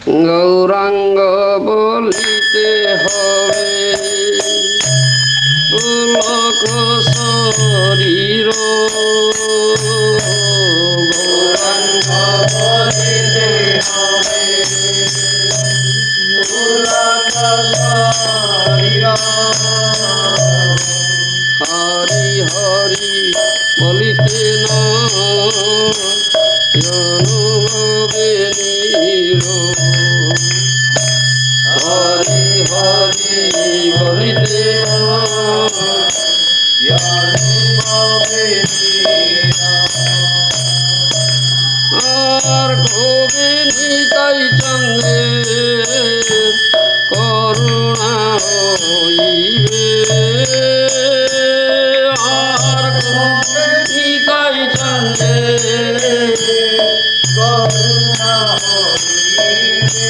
গৌরাঙ্গ বলিতে হবে পুলক শরীর গৌরাঙ্গ বলিতে হবে পুলক শরীর হরি হরি বলিতে অনুভবে নীর হরি হরি বলিতে অনুভবে নীর আর কবে নিতাই চন্দ্রে করুণা হইবে আর কবে নিতাই চন্দ্রে করুণা হইবে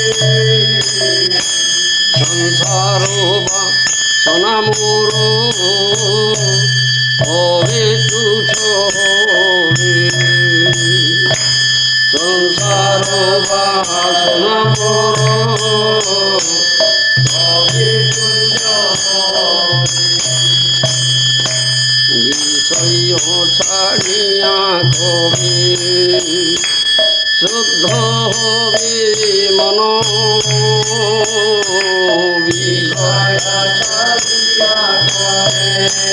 সংসার বাসনা মোর হবে তুচ্ছ হবে সংসার বাসনা মোর হবে তুচ্ছ বিষয় ছাড়িয়া কবে শুদ্ধ হবে মন বিষয় ছাড়িয়া কবে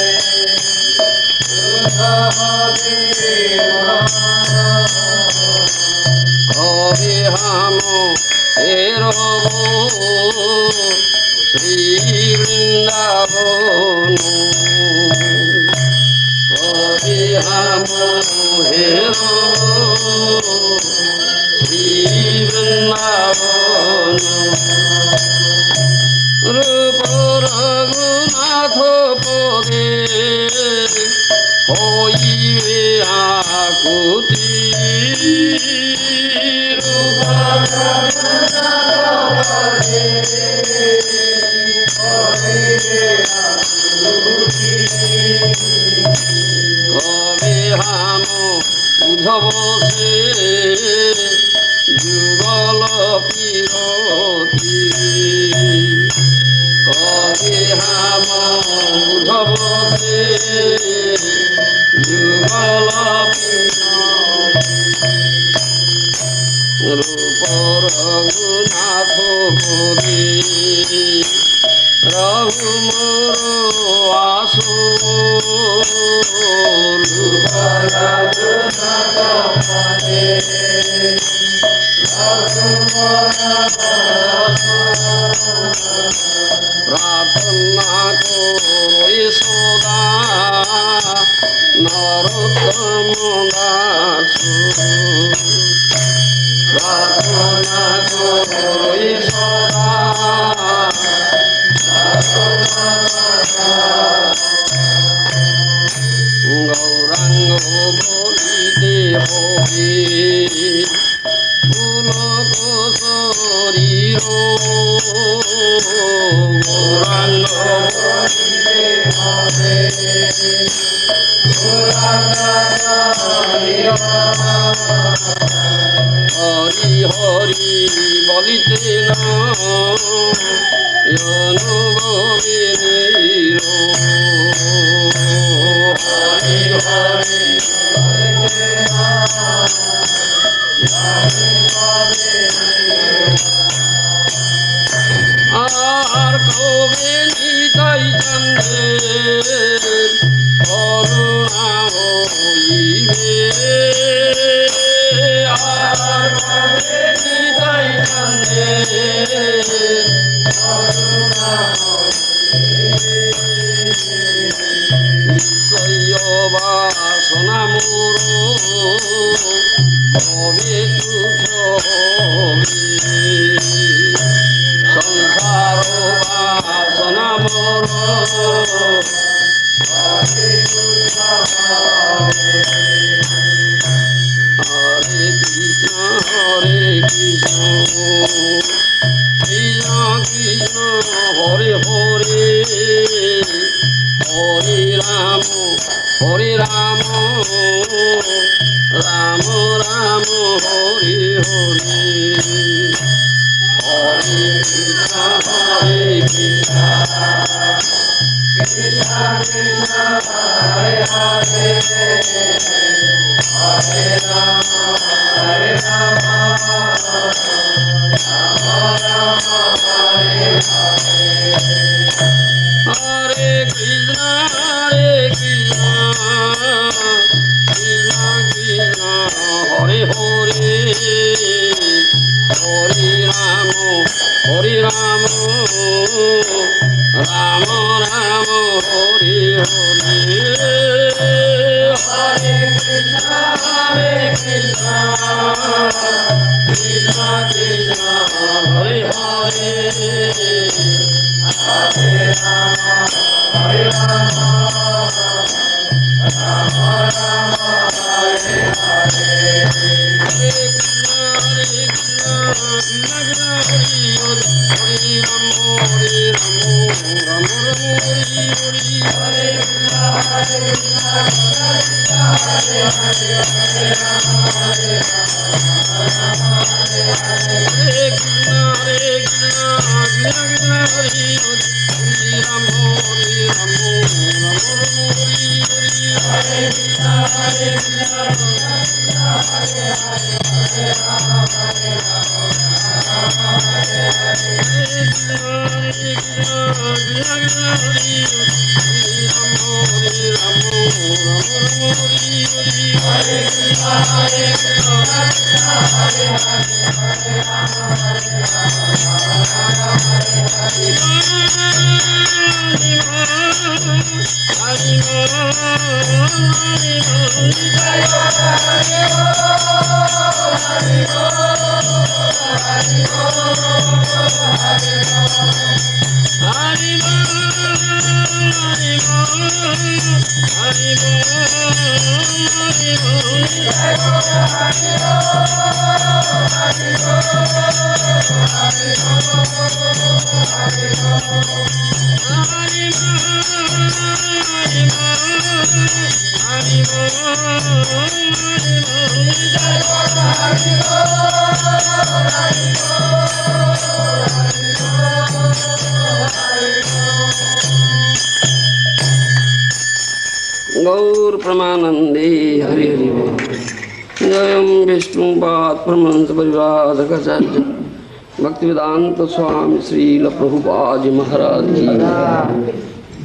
শুদ্ধ হবে মন কবে হাম এরব শ্রী বৃন্দাবন কবে হাম হেরব শ্রী বৃন্দাবন রূপ রঘুনাথ পদে হইবে আকুতি রূপ রঘুনাথ পদে হইবে আকুতি কবে হাম উদ্ধব সে যুগল পিরতি কবে হাম উদ্ধব সে যুগল রূপ রঘুনাথ বলে রঘু মোর আসো রূপ রঘুনাথ বলে রঘু মোর আসো প্রার্থনা করই সদা নরোত্তম দাস প্রার্থনা করই সদা গৌরাঙ্গ বলিতে হবে পুলক শরীর গৌরাঙ্গ বলিতে হবে হরি হরি বলিতে অনুভবে নীর হরি হরি আর কবে নিতাই চন্দ্রে করুণা হইবে আর কবে নিতাই চন্দ্রে করুণা বিষয় বাসনা মোর হবে তুচ্ছ হবে সংসার বাসনা মোর হবে তুচ্ছ হবে হরে কৃষ্ণ কৃষ্ণ কৃষ্ণ হরে হরে হরে রাম রাম রাম হরে হরে गौर प्रमानंदे हरि हरि बोल। जयम विष्णुपाद परमहंस परिव्राजकाचार्य भक्तिवेदांत स्वामी श्रील प्रभुपाद जी महाराज की।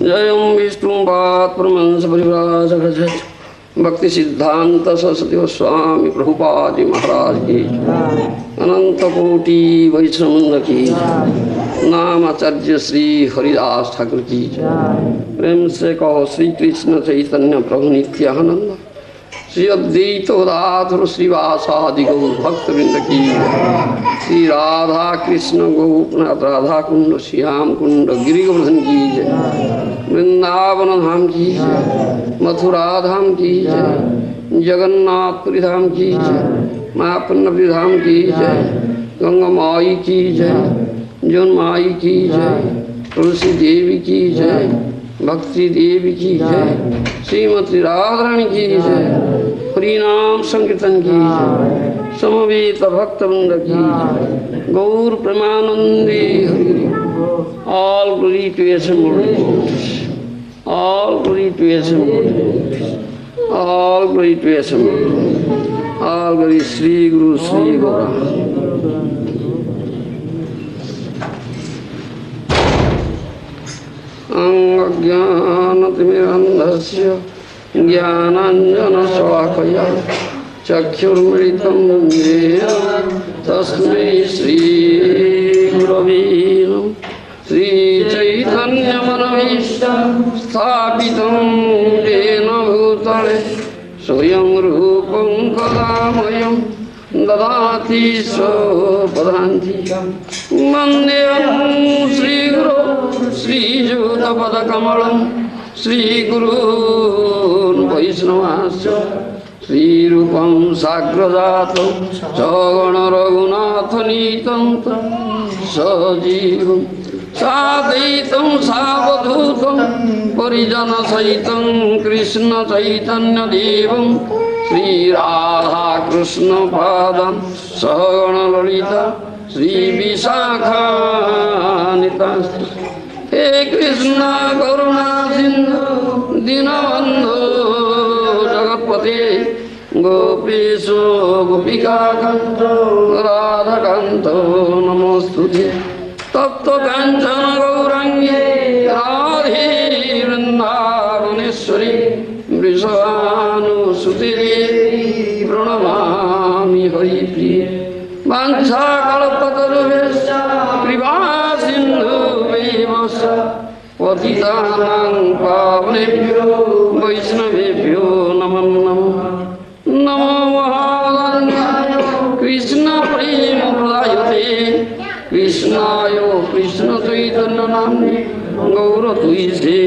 जयम विष्णुपाद परमहंस परिव्राजकाचार्य भक्ति सिद्धांत सरस्वती गोस्वामी प्रभुपाद जी महाराज की। अनंत कोटि वैष्णव की। नाम आचार्य श्री हरिदास ठाकुर की। प्रेम से कहो श्री कृष्ण चैतन्य प्रभु नित्यानंद श्री अद्वैत गदाधर श्रीवासादि गौर भक्तवृंद की। श्री राधा कृष्ण गोपनाथ राधा कुंड श्याम कुंड गिरि गोवर्धन की जय। वृंदावन धाम की जय। मथुरा धाम की जय। जगन्नाथपुरी धाम की जय। महापन्नपुरी धाम की जय। गंगा माई की जय। जौन माई की जय। तुलसी देवी की जय। भक्ति देवी की जय। श्रीमती राधारानी की जय। हरिनाम संकीर्तन की जय। समवेत भक्तवृंद की जय। गौर Premanandi Hari. All glory to Assembled. All glory to Assembled. All glory to Assembled. All glory Sri Guru Sri Gaura. अज्ञानतिमिरन्धस्य ज्ञानाञ्जनशलाकया चक्षुर्मृतं येन तस्मै श्रीगुरवे नमः। श्रीचैतन्यमनोभीष्टं स्थापितं येन भूतले स्वयं रूपं कदा मह्यं ददाति स्वपदान्ति। वन्देऽहं श्रीगुरो श्रीयुतपदकमलं श्रीगुरून् वैष्णवांश्च श्रीरूपं साग्रजातं सगणरघुनाथनीतं सजीवं साद्वैतं सावधूतं परिजनसहितं कृष्णचैतन्यदेवं श्रीराधाकृष्णपादं सगणललिता श्रीविशाखान्वितां कृष्णास्तु हे कृष्ण करुणा सिंधु दीनबंधु जगत्पते गोपीश गोपिकाकांत राधाकांत नमोस्तुते तप्त कांचन गौरांगे राधे वृंदावनेश्वरी वृषभानुसुते प्रणमामि हरिप्रिये वाञ्छाकल्पतरुभ्यश्च कृपा सिन्धुभ्येव पतितानां पावनेभ्यो वैष्णवेभ्यो नमो नमः नमो महावदन्याय कृष्णप्रेमप्रदायते कृष्णाय कृष्णचैतन्यनाम्ने गौरतुयसे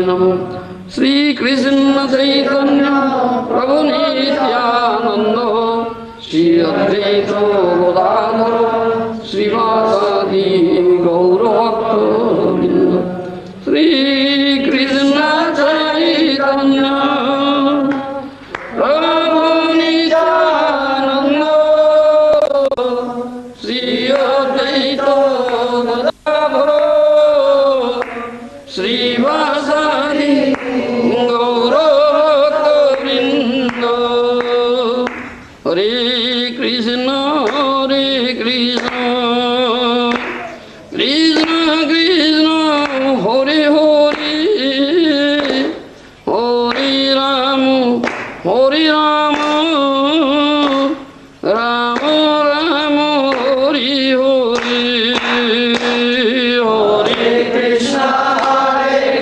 नमः श्रीकृष्ण चैतन्य प्रभु नित्यानंद श्री अद्वैत गदाधर श्रीवासादि गौरभक्तवृंद श्रीकृष्ण चैतन्य प्रभु नित्यानंद श्री अद्वैत गदाधर श्रीवासादि गौरभक्तवृंद हरे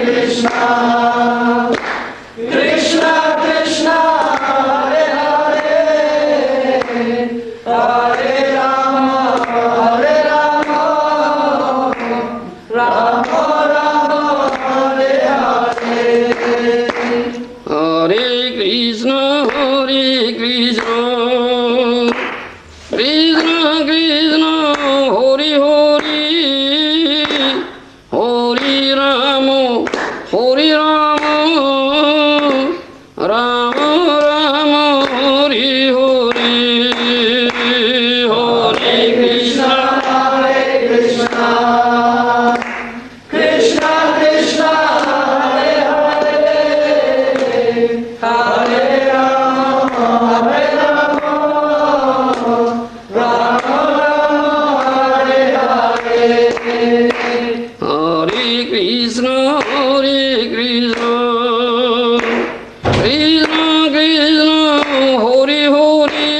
कृष्ण कृष्ण कृष्ण हरे हरे हरे राम राम राम हरे हरे हरे कृष्ण कृष्ण कृष्ण हरे हरे हरे राम राम राम हरे हरे हरे कृष्ण कृष्ण कृष्ण हरे हरे हरे राम राम राम हरे हरे हरे कृष्ण कृष्ण कृष्ण हरे हरे हरे राम राम हरे हरे हरे कृष्ण कृष्ण कृष्ण हरे हरे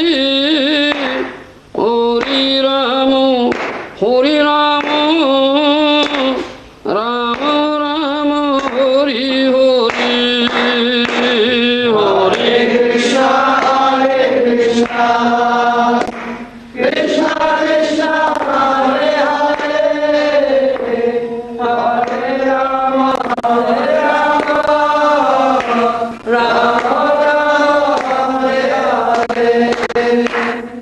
हरे राम